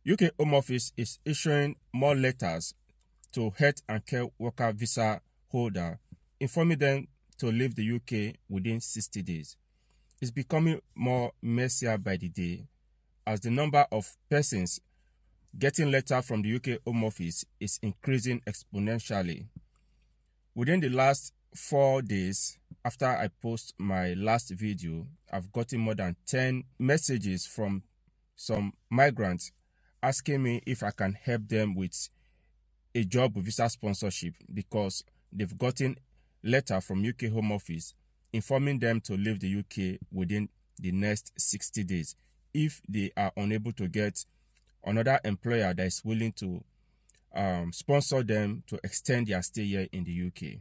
UK Home Office is issuing more letters to health and care worker visa holder, informing them to leave the UK within 60 days. It's becoming more messier by the day, as the number of persons getting letter from the UK Home Office is increasing exponentially. Within the last 4 days after I post my last video, I've gotten more than 10 messages from some migrants asking me if I can help them with a job with visa sponsorship, because they've gotten letter from UK Home Office informing them to leave the UK within the next 60 days if they are unable to get another employer that is willing to sponsor them to extend their stay here in the UK.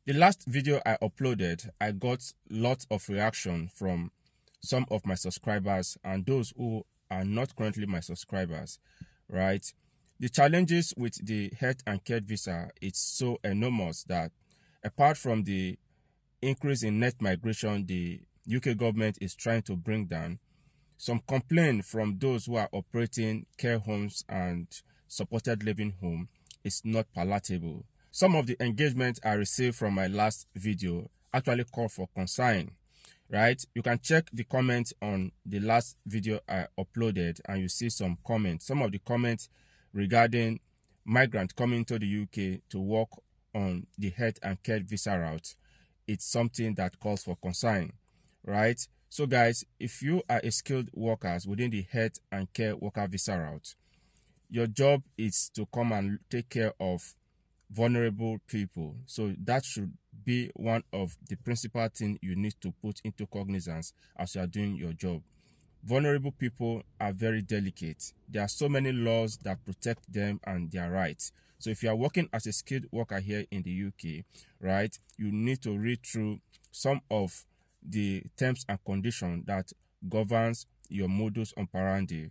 The last video I uploaded, I got lots of reaction from some of my subscribers and those who are not currently my subscribers, right? The challenges with the health and care visa is so enormous that apart from the increase in net migration the UK government is trying to bring down, some complaint from those who are operating care homes and supported living home is not palatable. Some of the engagement I received from my last video actually call for concern, right? You can check the comments on the last video I uploaded and you see some comments. Some of the comments regarding migrants coming to the UK to work on the health and care visa route, it's something that calls for concern, right? So guys, if you are a skilled workers within the health and care worker visa route, your job is to come and take care of vulnerable people. So that should be one of the principal things you need to put into cognizance as you are doing your job. Vulnerable people are very delicate. There are so many laws that protect them and their rights. So if you are working as a skilled worker here in the UK, right, you need to read through some of the terms and conditions that governs your modus operandi.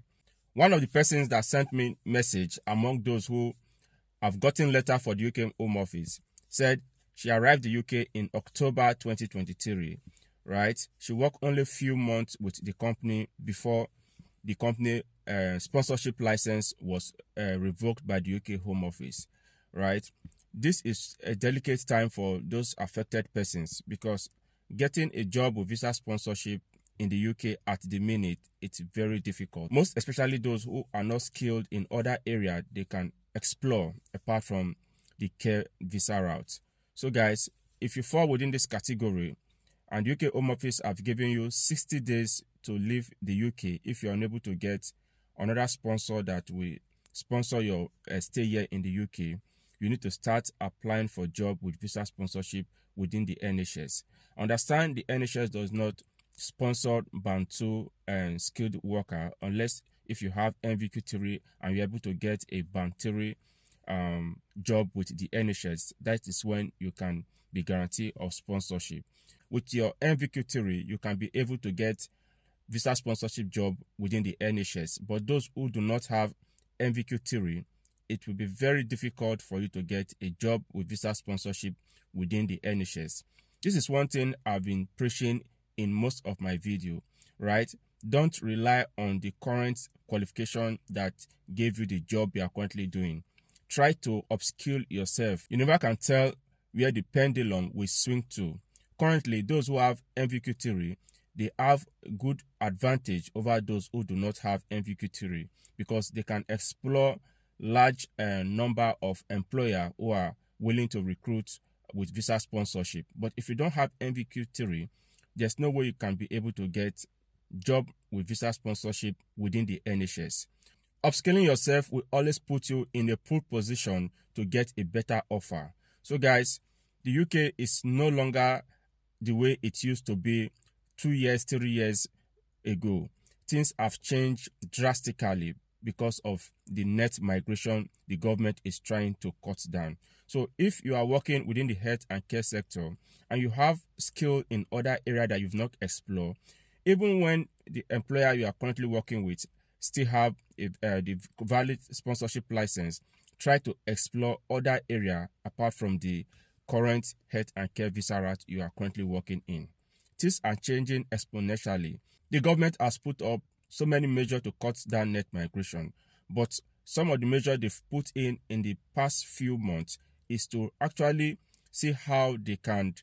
One of the persons that sent me message among those who have gotten letter for the UK Home Office said she arrived the UK in October 2023, right? She worked only a few months with the company before the company sponsorship license was revoked by the UK Home Office, right? This is a delicate time for those affected persons because getting a job with visa sponsorship in the UK at the minute, it's very difficult. Most especially those who are not skilled in other areas they can explore apart from the care visa route. So guys, if you fall within this category and UK Home Office have given you 60 days to leave the UK if you're unable to get another sponsor that will sponsor your stay here in the UK, you need to start applying for job with visa sponsorship within the NHS. Understand the NHS does not sponsor Band 2 and skilled worker unless if you have NVQ3 and you're able to get a Band 3 job with the NHS. That is when you can be guaranteed of sponsorship. With your NVQ3, you can be able to get visa sponsorship job within the NHS. But those who do not have NVQ3, it will be very difficult for you to get a job with visa sponsorship within the NHS. This is one thing I've been preaching in most of my video, right? Don't rely on the current qualification that gave you the job you are currently doing. Try to upskill yourself. You never can tell where the pendulum will swing to. Currently, those who have NVQ3, they have good advantage over those who do not have NVQ3 because they can explore large number of employers who are willing to recruit with visa sponsorship. But if you don't have NVQ3, there's no way you can be able to get job with visa sponsorship within the NHS. Upskilling yourself will always put you in a poor position to get a better offer. So guys, the UK is no longer the way it used to be 2 years, 3 years ago. Things have changed drastically because of the net migration the government is trying to cut down. So if you are working within the health and care sector and you have skill in other areas that you've not explored, even when the employer you are currently working with still have the valid sponsorship license, try to explore other areas apart from the current health and care visa route you are currently working in. Things are changing exponentially. The government has put up so many measures to cut down net migration, But some of the measures they've put in the past few months is to actually see how they can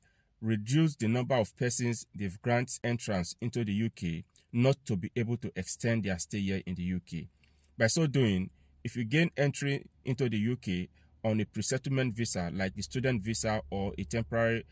reduce the number of persons they've granted entrance into the UK not to be able to extend their stay here in the UK. By so doing, if you gain entry into the UK on a pre-settlement visa like the student visa or a temporary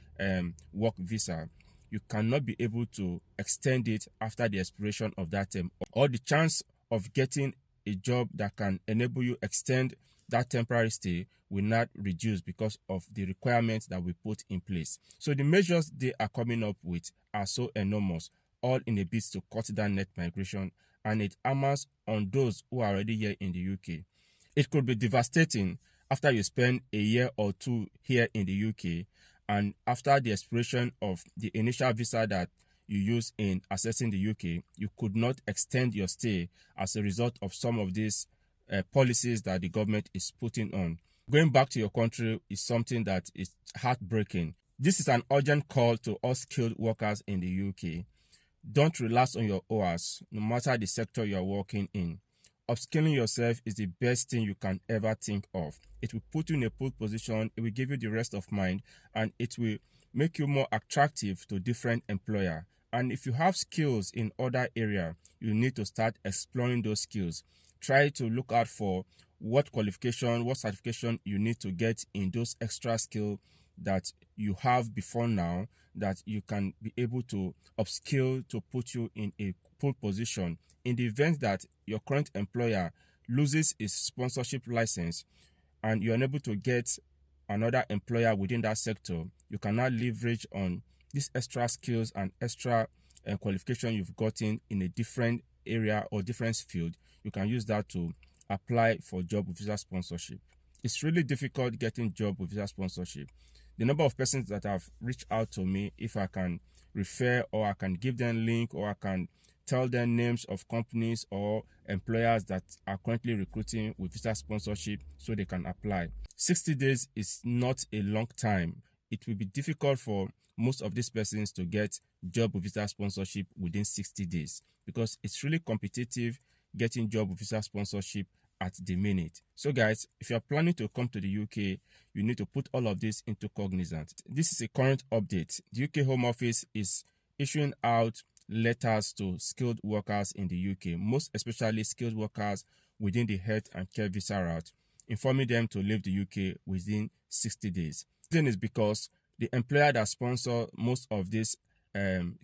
work visa, you cannot be able to extend it after the expiration of that term, or the chance of getting a job that can enable you extend that temporary stay will not reduce because of the requirements that we put in place. So the measures they are coming up with are so enormous, all in a bid to cut down net migration, and it hammers on those who are already here in the UK. It could be devastating after you spend a year or two here in the UK, and after the expiration of the initial visa that you use in accessing the UK, you could not extend your stay as a result of some of these policies that the government is putting on. Going back to your country is something that is heartbreaking. This is an urgent call to all skilled workers in the UK. Don't relax on your hours, no matter the sector you are working in. Upskilling yourself is the best thing you can ever think of. It will put you in a pole position, it will give you the rest of mind, and it will make you more attractive to different employers. And if you have skills in other areas, you need to start exploring those skills. Try to look out for what qualification, what certification you need to get in those extra skills that you have before now, that you can be able to upskill to put you in a pole position. In the event that your current employer loses its sponsorship license and you're unable to get another employer within that sector, you can now leverage on these extra skills and extra qualification you've gotten in a different area or different field. You can use that to apply for job with visa sponsorship. It's really difficult getting job with visa sponsorship. The number of persons that have reached out to me, if I can refer or I can give them link or I can tell them names of companies or employers that are currently recruiting with visa sponsorship so they can apply. 60 days is not a long time. It will be difficult for most of these persons to get job with visa sponsorship within 60 days because it's really competitive getting job with visa sponsorship at the minute. So guys, if you're planning to come to the UK, you need to put all of this into cognizance. This is a current update. The UK Home Office is issuing out letters to skilled workers in the UK, most especially skilled workers within the health and care visa route, informing them to leave the UK within 60 days. The reason is because the employer that sponsors most of these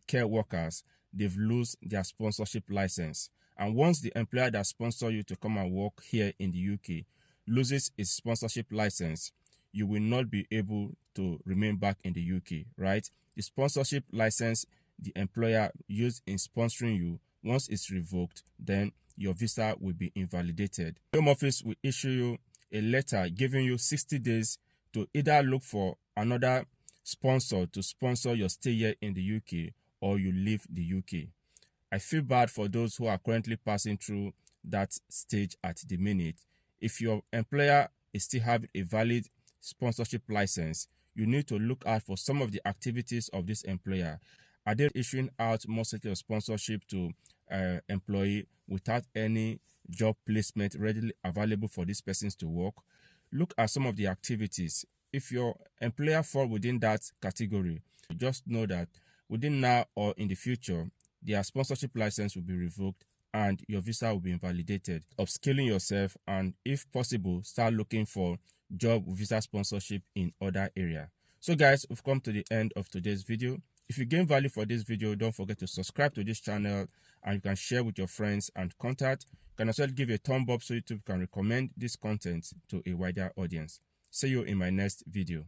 care workers, they've lost their sponsorship license. And once the employer that sponsors you to come and work here in the UK loses its sponsorship license, you will not be able to remain back in the UK, right? The sponsorship license the employer used in sponsoring you, once it's revoked, then your visa will be invalidated. The Home Office will issue you a letter giving you 60 days to either look for another sponsor to sponsor your stay here in the UK or you leave the UK. I feel bad for those who are currently passing through that stage at the minute. If your employer is still having a valid sponsorship license, you need to look out for some of the activities of this employer. Are they issuing out more of sponsorship to employee without any job placement readily available for these persons to work? Look at some of the activities. If your employer falls within that category, just know that within now or in the future, their sponsorship license will be revoked and your visa will be invalidated. Upskilling yourself and, if possible, start looking for job with visa sponsorship in other areas. So guys, we've come to the end of today's video. If you gain value for this video, don't forget to subscribe to this channel and you can share with your friends and contact. You can also give a thumb up so YouTube can recommend this content to a wider audience. See you in my next video.